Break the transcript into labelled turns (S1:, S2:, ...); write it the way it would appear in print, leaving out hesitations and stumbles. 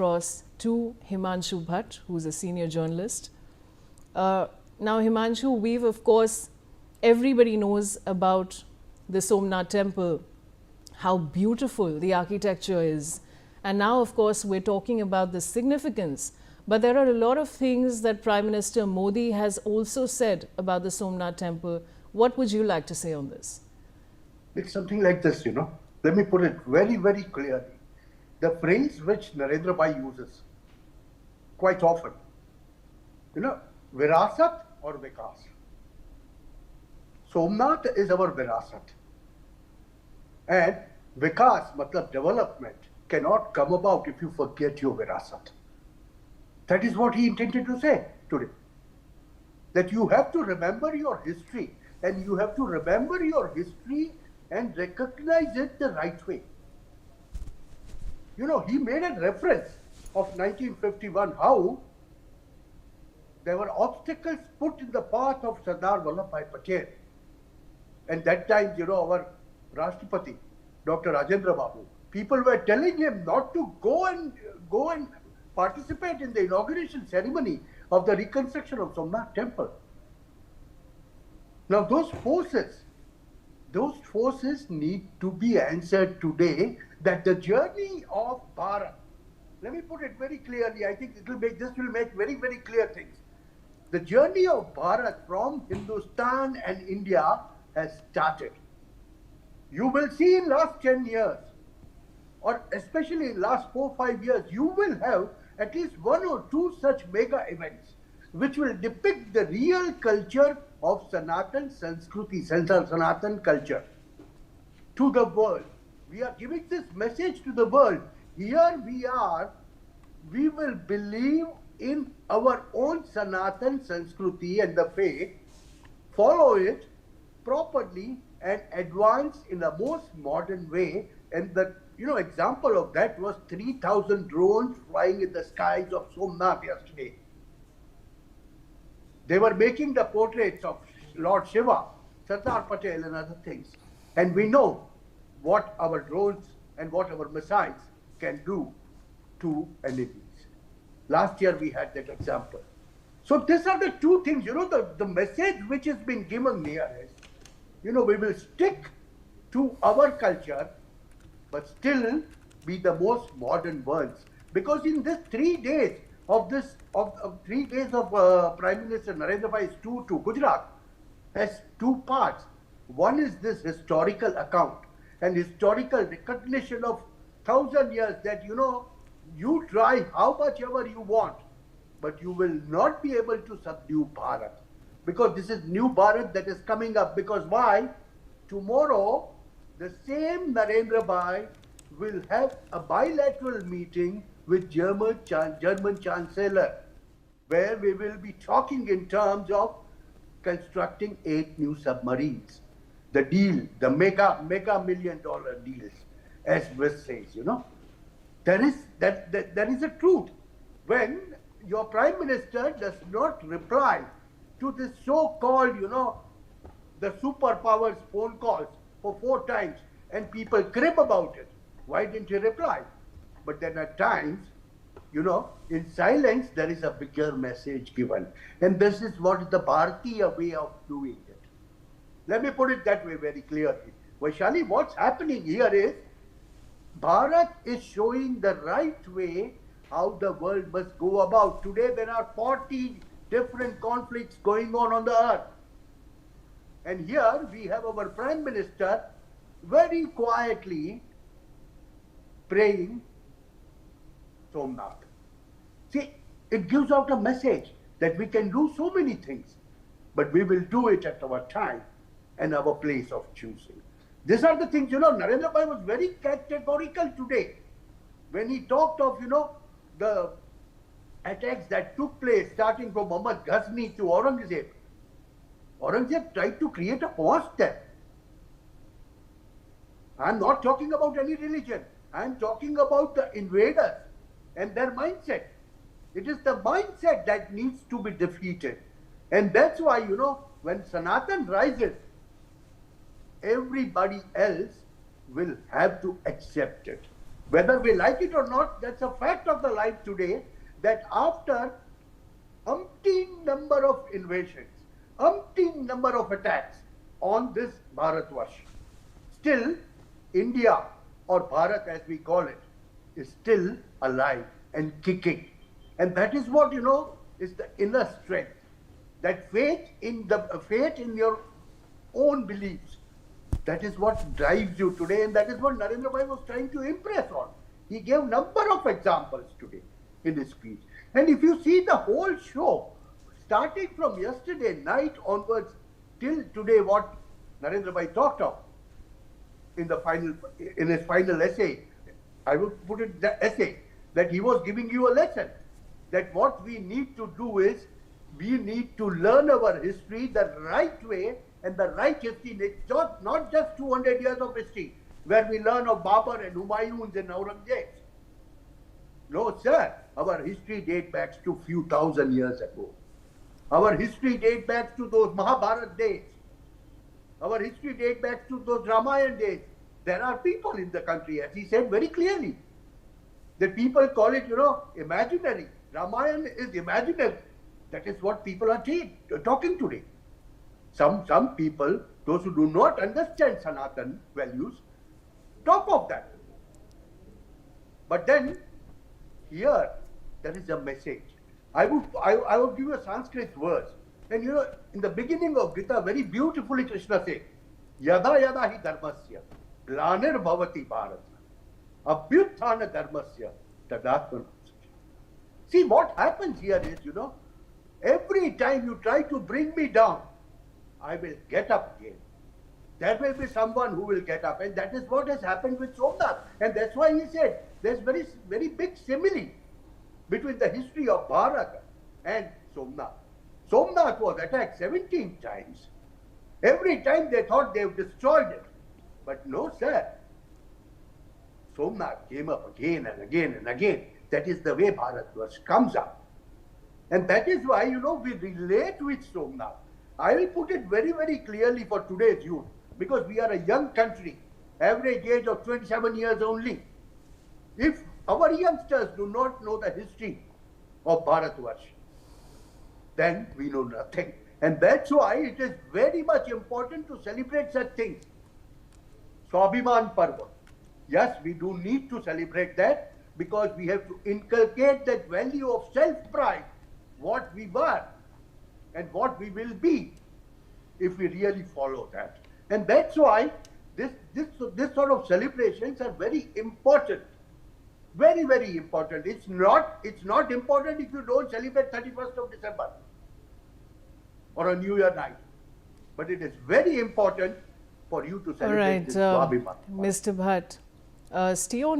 S1: across to Himanshu Bhatt, who's a senior journalist. Now, Himanshu, we've, of course, everybody knows about the Somnath temple, how beautiful the architecture is. And now, of course, we're talking about the significance. But there are a lot of things that Prime Minister Modi has also said about the Somnath temple. What would you like to say on this?
S2: It's something like this, Let me put it very, very clearly. The phrase which Narendra Bhai uses quite often, Virasat or Vikas. Somnath is our Virasat. And Vikas, matlab development, cannot come about if you forget your Virasat. That is what he intended to say today. That you have to remember your history, and you have to remember your history and recognize it the right way. He made a reference of 1951, how there were obstacles put in the path of Sardar Vallabhbhai Patel. And that time, our Rashtrapati, Dr. Rajendra Babu, people were telling him not to go and participate in the inauguration ceremony of the reconstruction of Somnath temple. Now those forces need to be answered today, that the journey of Bharat, let me put it very clearly, I think this will make very, very clear things. The journey of Bharat from Hindustan and India has started. You will see in last 10 years, or especially in last 4-5 years, you will have at least 1 or 2 such mega events which will depict the real culture of Sanatan Sanskruti, Sanatan culture to the world. We are giving this message to the world. Here we are, we will believe in our own Sanatan Sanskruti and the faith, follow it properly and advance in the most modern way. And the example of that was 3,000 drones flying in the skies of Somnath yesterday. They were making the portraits of Lord Shiva, Sardar Patel and other things. And we know what our drones and what our missiles can do to enemies. Last year we had that example. So these are the two things, the message which has been given here is, we will stick to our culture, but still be the most modern ones. Because in this 3 days of 3 days of Prime Minister Narendra Bhai's tour to Gujarat has 2 parts. One is this historical account and historical recognition of 1,000 years that, you try how much ever you want, but you will not be able to subdue Bharat. Because this is new Bharat that is coming up. Because why? Tomorrow, the same Narendra Bhai will have a bilateral meeting with German Chancellor, where we will be talking in terms of constructing 8 new submarines. The deal, the mega $1 million deals, as West says, There is a truth. When your Prime Minister does not reply to this so-called, the superpowers phone calls for 4 times and people crib about it, why didn't he reply? But then at times, in silence, there is a bigger message given. And this is what is the Bharatiya way of doing it. Let me put it that way very clearly. Vaishali, what's happening here is, Bharat is showing the right way how the world must go about. Today there are 40 different conflicts going on the earth. And here we have our Prime Minister very quietly praying Somnath. See, it gives out a message that we can do so many things, but we will do it at our time and our place of choosing. These are the things, Narendra Bhai was very categorical today when he talked of, the attacks that took place starting from Muhammad Ghazni to Aurangzeb. Aurangzeb tried to create a mosque there. I am not talking about any religion. I am talking about the invaders and their mindset. It is the mindset that needs to be defeated. And that's why, when Sanatan rises, everybody else will have to accept it. Whether we like it or not, that's a fact of the life today, that after umpteen number of invasions, umpteen number of attacks on this Bharatvash, still India, or Bharat as we call it, is still alive and kicking. And that is what, is the inner strength. That faith in your own beliefs. That is what drives you today, and that is what Narendra Bhai was trying to impress on. He gave number of examples today in his speech. And if you see the whole show, starting from yesterday night onwards till today, what Narendra Bhai talked of in his final essay, I would put it the essay, that he was giving you a lesson, that what we need to do is, we need to learn our history the right way, and the right history. It's not just 200 years of history, where we learn of Babur and Humayuns and Aurangzebs. No, sir. Our history dates back to few thousand years ago. Our history dates back to those Mahabharat days. Our history dates back to those Ramayana days. There are people in the country, as he said very clearly, that people call it, imaginary. Ramayana is imaginary. That is what people are talking today. Some people, those who do not understand Sanatan values, talk of that. But then, here, there is a message. I would give you a Sanskrit verse. And in the beginning of Gita, very beautifully Krishna says, Yada yada hi dharmasya, glanir bhavati bharata, abhyuthana dharmasya, tadatmana. See, what happens here is, every time you try to bring me down, I will get up again. There will be someone who will get up, and that is what has happened with Somnath. And that's why he said there's very, very big simile between the history of Bharat and Somnath. Somnath was attacked 17 times. Every time they thought they've destroyed it. But no, sir. Somnath came up again and again and again. That is the way Bharatvarsh comes up. And that is why, we relate with Somnath. I will put it very, very clearly for today's youth, because we are a young country, average age of 27 years only. If our youngsters do not know the history of Bharatvarsh, then we know nothing. And that's why it is very much important to celebrate such things. Swabhiman Parv. Yes, we do need to celebrate that, because we have to inculcate that value of self-pride, what we were and what we will be, if we really follow that. And that's why this sort of celebrations are very important. Very, very important. It's not important if you don't celebrate 31st of December or a New Year night. But it is very important for you to celebrate this Swabhiman.
S1: Mr. Bhatt, stay on